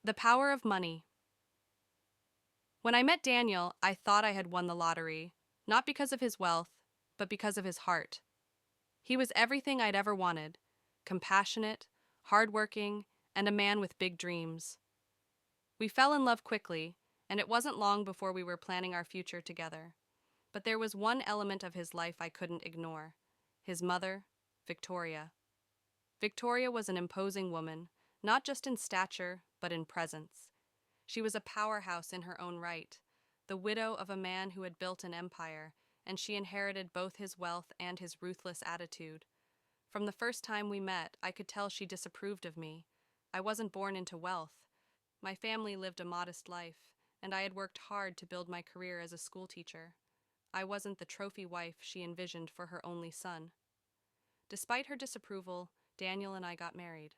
The power of money. When I met Daniel, I thought I had won the lottery, not because of his wealth, but because of his heart. He was everything I'd ever wanted: compassionate, hardworking, and a man with big dreams. We fell in love quickly, and it wasn't long before we were planning our future together. But there was one element of his life I couldn't ignore: his mother, Victoria. Victoria was an imposing woman, not just in stature, but in presence. She was a powerhouse in her own right, the widow of a man who had built an empire, and she inherited both his wealth and his ruthless attitude. From the first time we met, I could tell she disapproved of me. I wasn't born into wealth. My family lived a modest life, and I had worked hard to build my career as a schoolteacher. I wasn't the trophy wife she envisioned for her only son. Despite her disapproval, Daniel and I got married.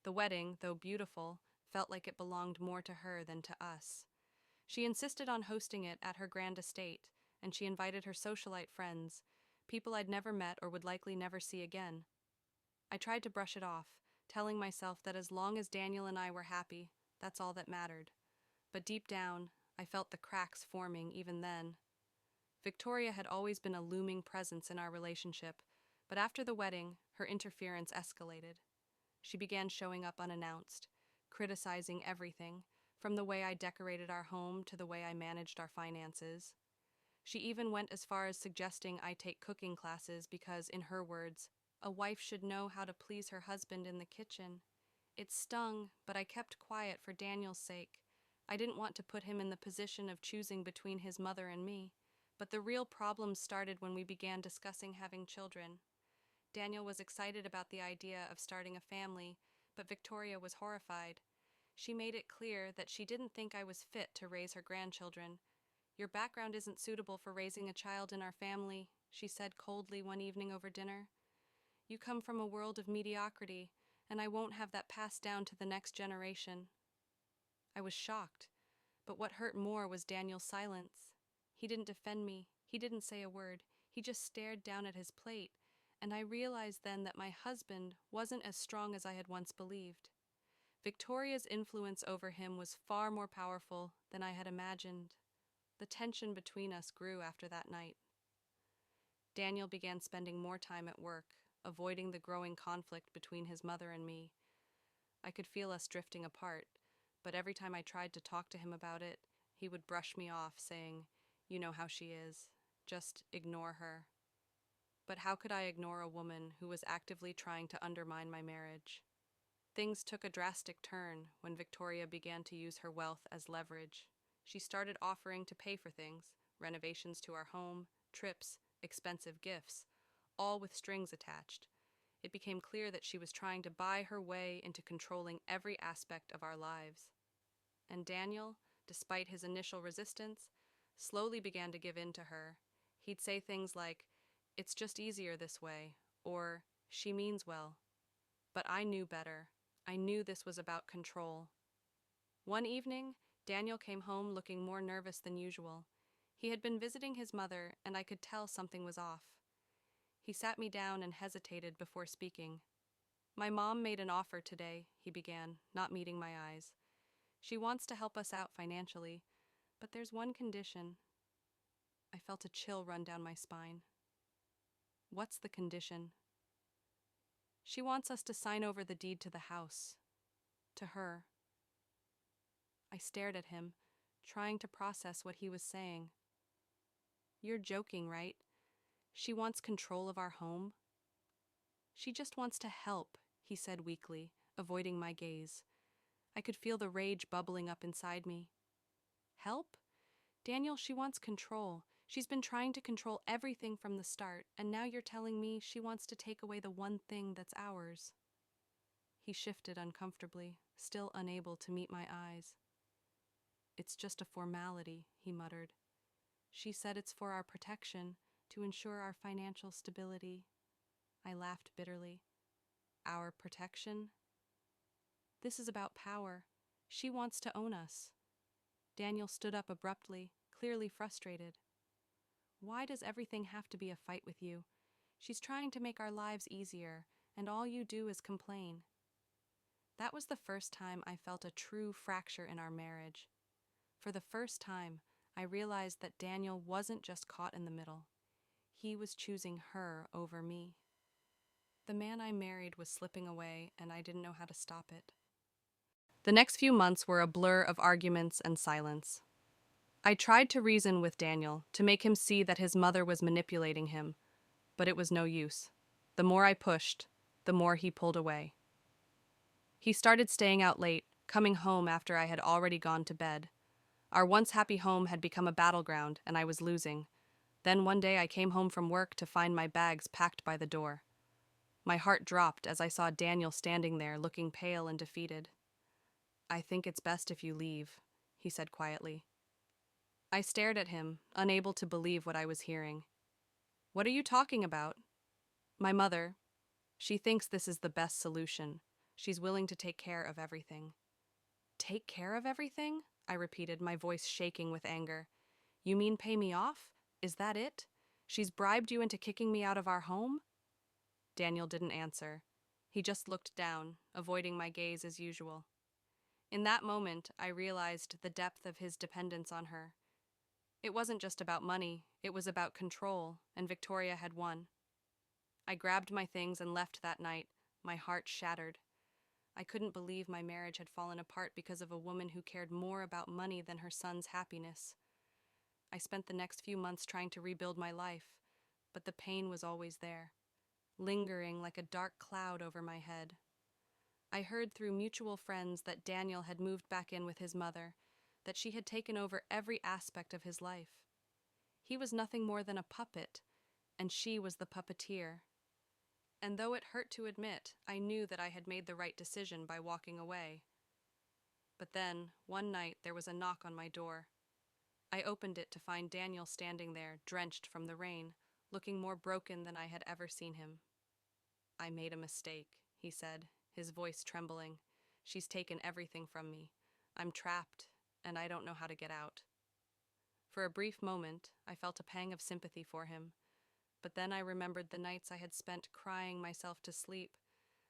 The wedding, though beautiful, felt like it belonged more to her than to us. She insisted on hosting it at her grand estate, and she invited her socialite friends, people I'd never met or would likely never see again. I tried to brush it off, telling myself that as long as Daniel and I were happy, that's all that mattered. But deep down, I felt the cracks forming even then. Victoria had always been a looming presence in our relationship, but after the wedding, her interference escalated. She began showing up unannounced, criticizing everything, from the way I decorated our home to the way I managed our finances. She even went as far as suggesting I take cooking classes because, in her words, a wife should know how to please her husband in the kitchen. It stung, but I kept quiet for Daniel's sake. I didn't want to put him in the position of choosing between his mother and me. But the real problems started when we began discussing having children. Daniel was excited about the idea of starting a family, but Victoria was horrified. She made it clear that she didn't think I was fit to raise her grandchildren. "Your background isn't suitable for raising a child in our family," she said coldly one evening over dinner. "You come from a world of mediocrity, and I won't have that passed down to the next generation." I was shocked, but what hurt more was Daniel's silence. He didn't defend me, he didn't say a word, he just stared down at his plate, and I realized then that my husband wasn't as strong as I had once believed. Victoria's influence over him was far more powerful than I had imagined. The tension between us grew after that night. Daniel began spending more time at work, avoiding the growing conflict between his mother and me. I could feel us drifting apart, but every time I tried to talk to him about it, he would brush me off, saying, "You know how she is. Just ignore her." But how could I ignore a woman who was actively trying to undermine my marriage? Things took a drastic turn when Victoria began to use her wealth as leverage. She started offering to pay for things: renovations to our home, trips, expensive gifts, all with strings attached. It became clear that she was trying to buy her way into controlling every aspect of our lives. And Daniel, despite his initial resistance, slowly began to give in to her. He'd say things like, "It's just easier this way," or "She means well." But I knew better. I knew this was about control. One evening, Daniel came home looking more nervous than usual. He had been visiting his mother, and I could tell something was off. He sat me down and hesitated before speaking. "My mom made an offer today," he began, not meeting my eyes. "She wants to help us out financially, but there's one condition." I felt a chill run down my spine. "What's the condition?" "She wants us to sign over the deed to the house. To her." I stared at him, trying to process what he was saying. "You're joking, right? She wants control of our home?" "She just wants to help," he said weakly, avoiding my gaze. I could feel the rage bubbling up inside me. "Help? Daniel, she wants control. She's been trying to control everything from the start, and now you're telling me she wants to take away the one thing that's ours." He shifted uncomfortably, still unable to meet my eyes. "It's just a formality," he muttered. "She said it's for our protection, to ensure our financial stability." I laughed bitterly. "Our protection?" "This is about power. She wants to own us." Daniel stood up abruptly, clearly frustrated. "Why does everything have to be a fight with you? She's trying to make our lives easier, and all you do is complain." That was the first time I felt a true fracture in our marriage. For the first time, I realized that Daniel wasn't just caught in the middle. He was choosing her over me. The man I married was slipping away, and I didn't know how to stop it. The next few months were a blur of arguments and silence. I tried to reason with Daniel, to make him see that his mother was manipulating him, but it was no use. The more I pushed, the more he pulled away. He started staying out late, coming home after I had already gone to bed. Our once happy home had become a battleground, and I was losing. Then one day I came home from work to find my bags packed by the door. My heart dropped as I saw Daniel standing there, looking pale and defeated. "I think it's best if you leave," he said quietly. I stared at him, unable to believe what I was hearing. "What are you talking about?" "My mother. She thinks this is the best solution. She's willing to take care of everything." "Take care of everything?" I repeated, my voice shaking with anger. "You mean pay me off? Is that it? She's bribed you into kicking me out of our home?" Daniel didn't answer. He just looked down, avoiding my gaze as usual. In that moment, I realized the depth of his dependence on her. It wasn't just about money, it was about control, and Victoria had won. I grabbed my things and left that night, my heart shattered. I couldn't believe my marriage had fallen apart because of a woman who cared more about money than her son's happiness. I spent the next few months trying to rebuild my life, but the pain was always there, lingering like a dark cloud over my head. I heard through mutual friends that Daniel had moved back in with his mother, that she had taken over every aspect of his life. He was nothing more than a puppet, and she was the puppeteer. And though it hurt to admit, I knew that I had made the right decision by walking away. But then, one night, there was a knock on my door. I opened it to find Daniel standing there, drenched from the rain, looking more broken than I had ever seen him. "I made a mistake," he said, his voice trembling. "She's taken everything from me. I'm trapped, and I don't know how to get out." For a brief moment, I felt a pang of sympathy for him, but then I remembered the nights I had spent crying myself to sleep,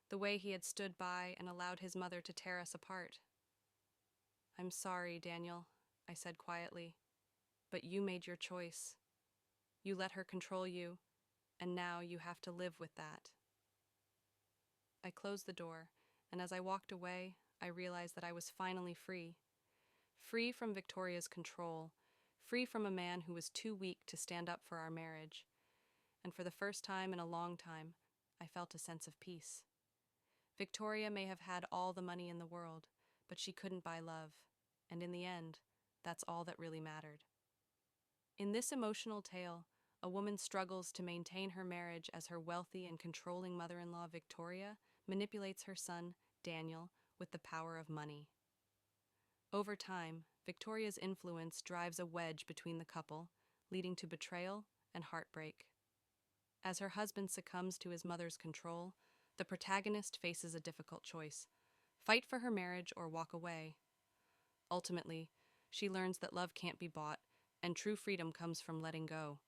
the way he had stood by and allowed his mother to tear us apart. "I'm sorry, Daniel," I said quietly, "but you made your choice. You let her control you, and now you have to live with that." I closed the door, and as I walked away, I realized that I was finally free. Free from Victoria's control, free from a man who was too weak to stand up for our marriage. And for the first time in a long time, I felt a sense of peace. Victoria may have had all the money in the world, but she couldn't buy love, and in the end, that's all that really mattered. In this emotional tale, a woman struggles to maintain her marriage as her wealthy and controlling mother-in-law Victoria manipulates her son, Daniel, with the power of money. Over time, Victoria's influence drives a wedge between the couple, leading to betrayal and heartbreak. As her husband succumbs to his mother's control, the protagonist faces a difficult choice: fight for her marriage or walk away. Ultimately, she learns that love can't be bought, and true freedom comes from letting go.